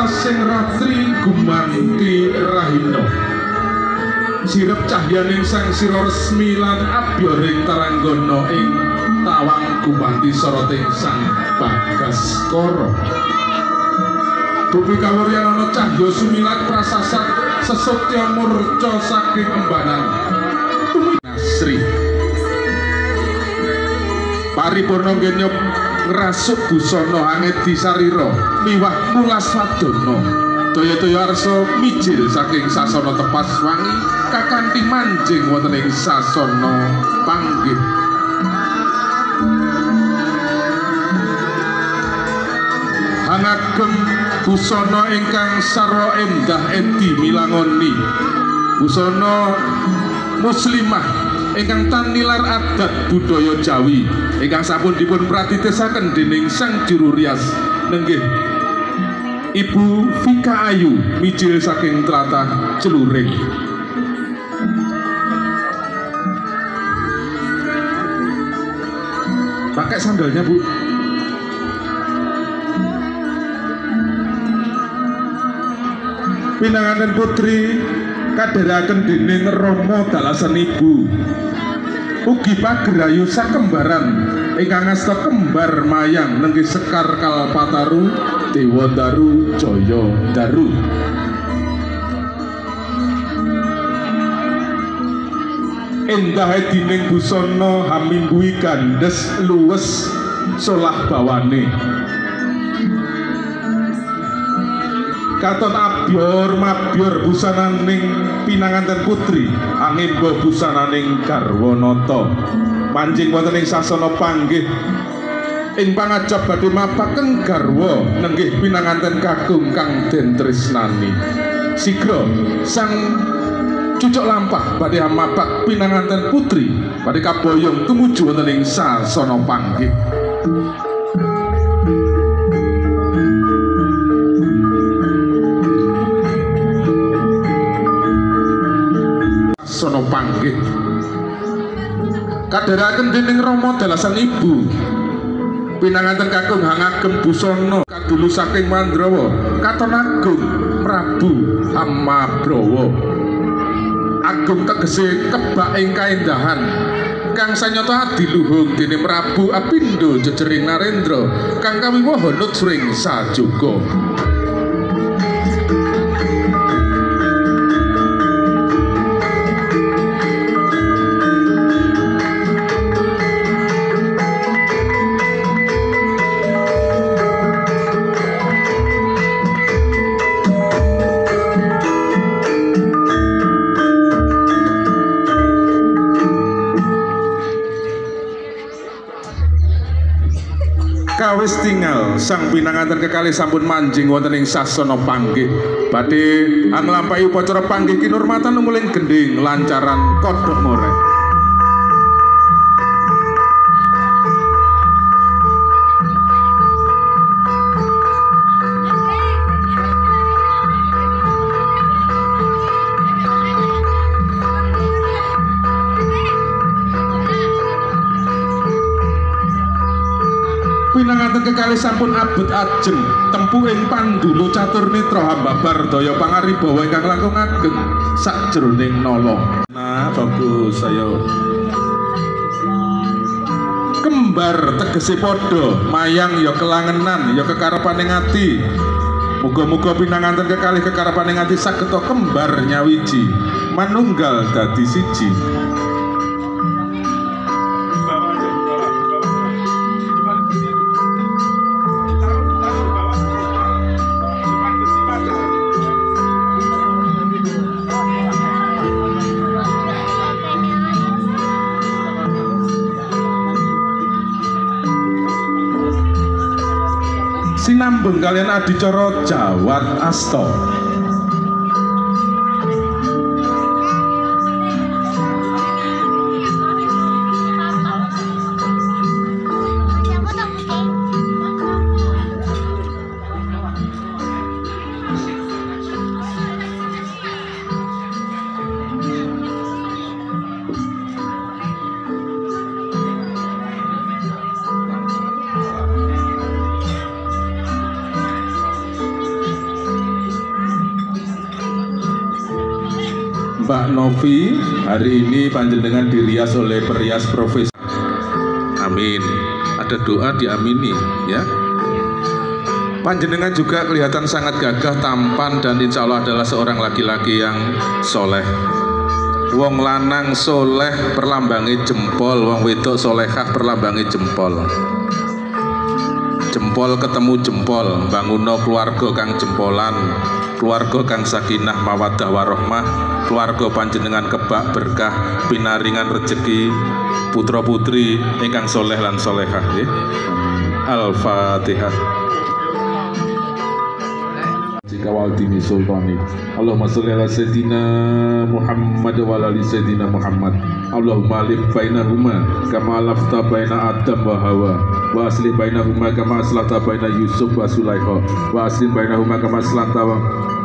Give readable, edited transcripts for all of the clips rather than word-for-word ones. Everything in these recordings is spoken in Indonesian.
Sing ratri gumanti rahina sirep cahyaning sang sira resmi lan abyaring taranggana ing tawang gumanti soroting sang Bagaskara Bupi kawuryan ana cahya sumilat prasasat sesotya murca saking embanan Nasri paripurna ngenyup ngrasuk busana angedi sarira miwah mulas wadana daya-daya arsa mijil saking sasana tepas wangi kakanthi manjing wonten ing sasana panggih hanagem busana ingkang sarwa endah edi milangoni busana muslimah ingkang tanilar adat budaya Jawi ingkang sampun dipun pratitesaken dening sang juru rias nenggih Ibu Vika Ayu mijil saking tlatah Celuring. Pakai sandalnya, Bu. Pinanganan putri kadharaken dening Rama dalasan Ibu. Ugi pagerayu sakembaran ingkang ngasta kembar mayang nenggih Sekar Kalpataru Dewa Daru Jaya Daru. Endah dining busana hamimbui gandes luwes solah bawane katon abyor mabyor busananing pinanganten putri angin go busananing garwanata manjing wonten ing sasana panggih ing pangajab badhe mapaken garwa nenggih pinanganten kakung kang den tresnani sigra sang cucuk lampah badhe mapak pinanganten putri badhe kaboyong tumuju wonten ing sasana panggih sono panggih kadharaken dening Rama dalasan Ibu pinanganten kakung hangagem busana kadulu saking Mandrawa katon agung Prabu Amabrawa agung tegese kebak ing kaendahan kang sanyata adiluhung dening Prabu Apindo jejering Narendra kang kawiwaha nutring sajoga kawis tinggal sang pinanganten kekalih sampun manjing wonten ing sasana panggih badhe anglampahi upacara panggih kinurmatan numuling gending lancaran kodhok moreh pinanganten kekalih sampun abet ajeng tempuh ing pandulu catur nitra hambabar daya pangaribawa ingkang langkung ageng sakjroning nala. Nah, bagus saya. Kembar tegese padha, mayang ya kelangenan, ya kekarepaning ati. Muga-muga pinanganten kekalih kekarepaning ati sageta kembar nyawiji, manunggal dadi siji. sambung kalian adicara Jawat Asta. Mbak Novi hari ini panjenengan dirias oleh perias profesi. Amin. Ada doa diamini ya. Panjenengan juga kelihatan sangat gagah, tampan, dan insya Allah adalah seorang laki-laki yang soleh. Wong lanang soleh perlambangi jempol, wong wedok solehah perlambangi jempol. Jempol ketemu jempol, banguno keluarga kang jempolan, keluarga kang sakinah mawaddah warohmah, keluarga panjenengan kebak berkah pinaringan rezeki putra putri ingkang soleh lan solehah ya. Al-Fatihah. Jika waldini sultani Allahumma sholli ala sayyidina Muhammad wa ala ali sayyidina Muhammad. Allahumma alif bainahuma kama alafta baina Adam wa Hawa wa aslih bainahuma kama aslahta baina Yusuf wa Sulaikha wa aslih bainahuma kama aslahta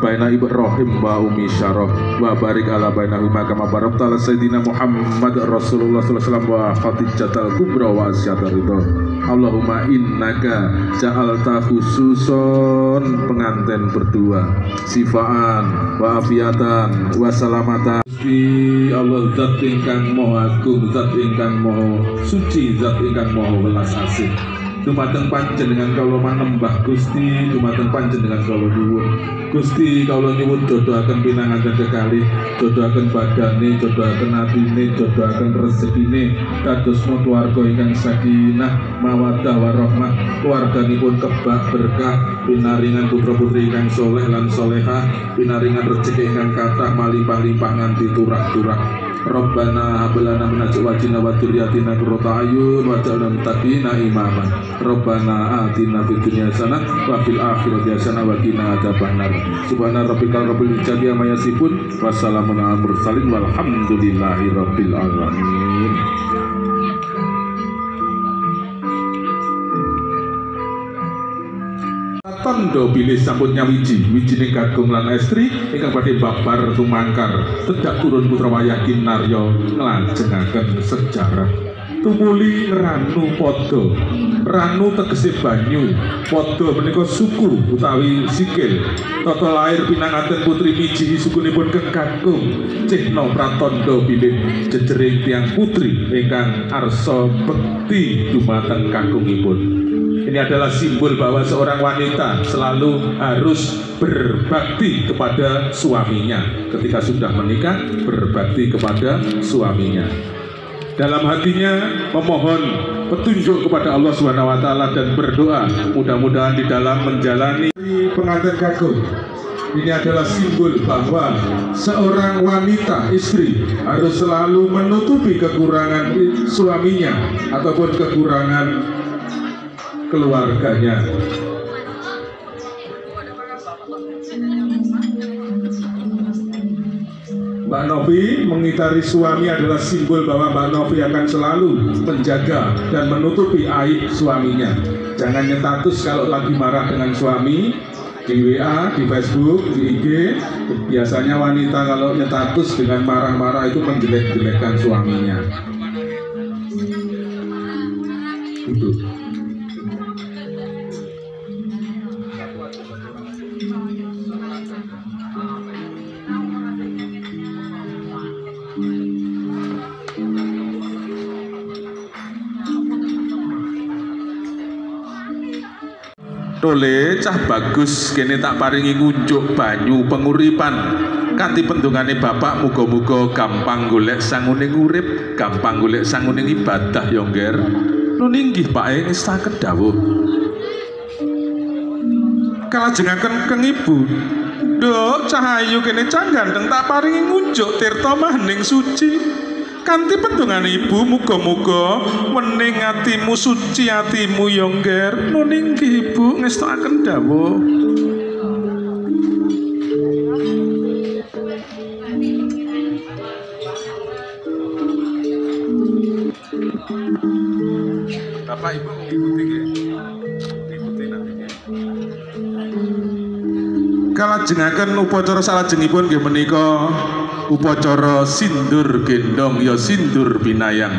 baina Ibrahim wa Umi Syarah wa barik ala bainahuma kama barakta ala sayyidina Muhammad Rasulullah sallallahu alaihi wasallam wa Khadijatul Kubra wa Asyatul Ridha. Allahumma innaka ja'alta khususon pengantin berdua sifaan wa afiatan wa salamatan. Gusti Allah zat ingkang maha agung, zat ingkang maha suci, zat ingkang maha welas asih. Dumateng panjenengan kawula manembah Gusti, dumateng panjenengan kawula nyuwun Gusti, kawula nyuwun jodohaken pinanganten kekalih, jodohaken badane, jodohaken atine, jodohaken rezekine kadosna keluarga ingkang sakinah mawaddah warahmah, keluarganipun kebak berkah pinaringan putra putri ingkang soleh lan solehah, pinaringan rezeki ingkang kathah malimpah-limpah nganti turak-turak. Rabbana hablana min azwajina wa dzurriyyatina qurrata a'yun waj'alna lil muttaqina imama. Rabbana atina fid dunya hasanah wa fil akhirati hasanah wa qina adzabannar. Subhana rabbikal rabbil izzati amma yasifun wa salamun alal mursalin walhamdulillahi rabbil alamin. Tondo bilih sampun nyawiji wijine Kakung lan estri ingkang badhe babar tumangkar tedak turun putra wayah kinarya nglajengaken sejarah. Tumuli ranu padha, ranu tegese banyu, padha menika suku utawi sikil. Tata lair pinanganten putri miji sukunipun Keng Kakung Cihna Pratandha bilih jejering tiyang putri ingkang arsa bekti dumateng kakungipun. Ini adalah simbol bahwa seorang wanita selalu harus berbakti kepada suaminya. Ketika sudah menikah, berbakti kepada suaminya. Dalam hatinya memohon petunjuk kepada Allah SWT dan berdoa mudah-mudahan di dalam menjalani pengantin kakung. Ini adalah simbol bahwa seorang wanita istri harus selalu menutupi kekurangan suaminya ataupun kekurangan keluarganya. Mbak Novi mengitari suami adalah simbol bahwa Mbak Novi akan selalu menjaga dan menutupi aib suaminya. Jangan nyetatus kalau lagi marah dengan suami di WA, di Facebook, di IG. Biasanya wanita kalau nyetatus dengan marah-marah itu menjelek-jelekkan suaminya. Itu. Tole cah bagus kene tak paringi ngunjuk banyu penguripan kanthi pendungane bapak muga-muga gampang golek sanguning urip, gampang golek sanguning ibadah ya ngger. Nun inggih Pak ngestaken dawuh. Kalajengaken Keng Ibu. Nduk cahayu kene cah ganteng tak paringi ngunjuk tirta maning suci. Kanthi pendongan ibu muga-muga wening atimu suci atimu ya ngger. Nuning ibu ngestokaken dawuh. Bapak Ibu ikuti ikuti nanti. Kalajengaken upacara salajengipun nggih menika upacara sindur gendong ya sindur pinayang.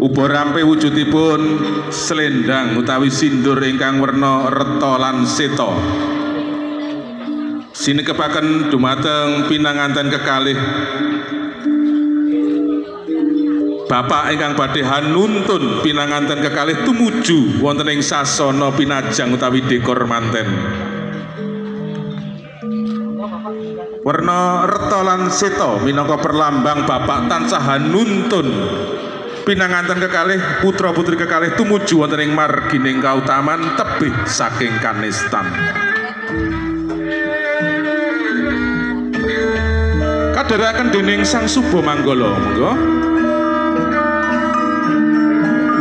Ubarampe wujudipun selendang utawi sindur ingkang werna reta lan seta. Sinekepaken dumateng pinanganten kekalih Bapak ingkang badhe hanuntun pinanganten kekalih tumuju wonten ing sasana pinajang utawi dekor manten. Werna reta lan seta minangka perlambang Bapak tansah hanuntun pinanganten kekalih putra-putri kekalih tumuju wonten ing margining kautaman tebih saking kanistan. Kadharaken dening Sang Suba Manggala monggo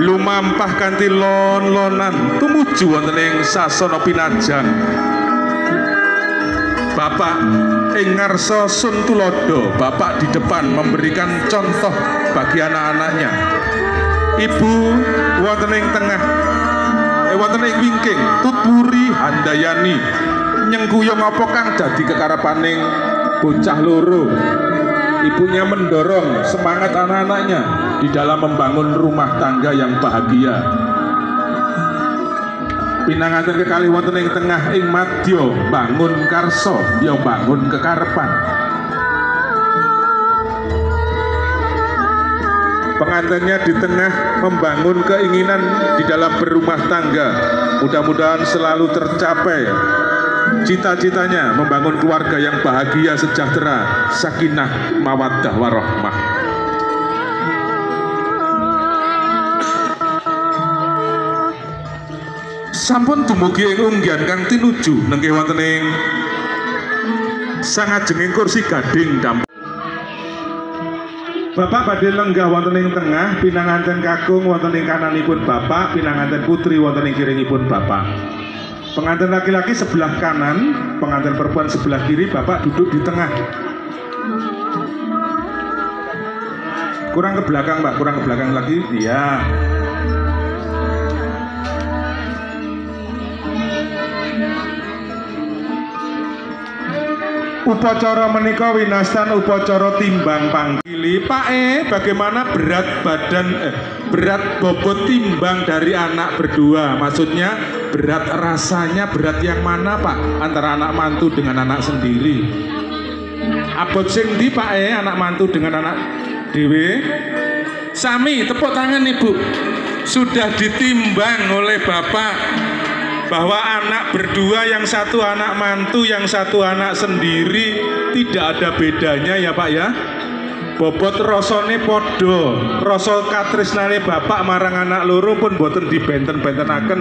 lumampah kanthi lon-lonan tumuju wonten ing sasana pinajang. Bapak ing ngarsa sun tulodo, Bapak di depan memberikan contoh bagi anak-anaknya. Ibu wonten ing tengah, wonten ing wingking tuturi handayani nyengkuyung apa kang dadi kekarepaning bocah loro. Ibunya mendorong semangat anak-anaknya di dalam membangun rumah tangga yang bahagia. Pinanganten kekalih wonten ing tengah ing madya bangun karsa ya bangun kekarepan. Pengantinnya di tengah membangun keinginan di dalam berumah tangga. Mudah-mudahan selalu tercapai cita-citanya membangun keluarga yang bahagia, sejahtera, sakinah, mawaddah, warahmah. Sampun dumugi ing unggihan kang tinuju nenggih wonten ing sangajenging kursi gading dampak. Bapak badhe lenggah wonten ing tengah, pinanganten kakung wonten ing kananipun Bapak, pinanganten putri wonten ing kiringipun Bapak. Pengantin laki-laki sebelah kanan, pengantin perempuan sebelah kiri, Bapak duduk di tengah. Kurang ke belakang, Mbak, kurang ke belakang lagi. Iya. Upacara menika winastan upacara timbang panggili. Pak bagaimana berat badan berat bobot timbang dari anak berdua? Maksudnya berat rasanya, berat yang mana Pak? Antara anak mantu dengan anak sendiri. Abot sing ndi Pak anak mantu dengan anak dhewe? Sami tepuk tangan Ibu. Sudah ditimbang oleh Bapak bahwa anak berdua, yang satu anak mantu, yang satu anak sendiri, tidak ada bedanya ya Pak ya. Bobot rasane podo, rasa katresnane Bapak marang anak loro pun boten dibenten-bentenaken.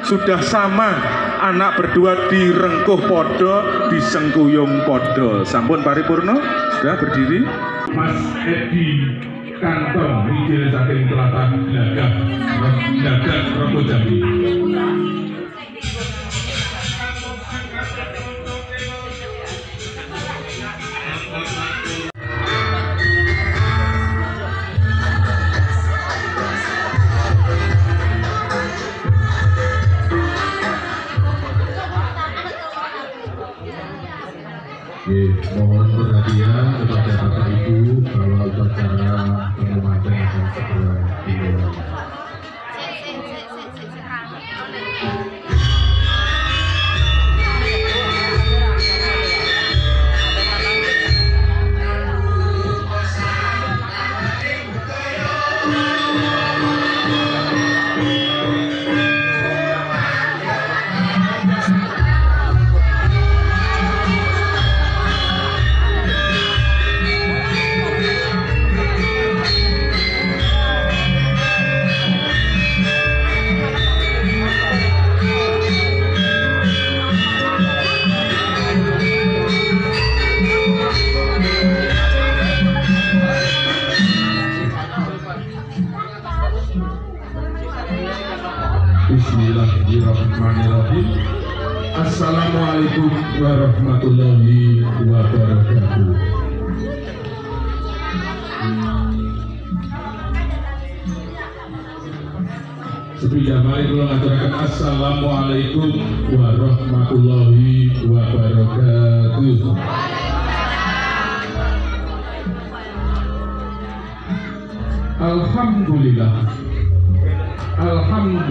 Sudah sama, anak berdua direngkuh podo, disengkuyung podo. Sampun paripurna, sudah berdiri. Mas Edi Kantong Wijil saking Tlatah Glagah Rogo Jambi. Mohon perhatian kepada Bapak Ibu bahwa upacara penguatan akan segera dimulai. Bismillahirrahmanirrahim. Assalamualaikum warahmatullahi wabarakatuh. Sebelum mari kula ngaturaken assalamualaikum warahmatullahi wabarakatuh. Alhamdulillah. Alhamdulillah.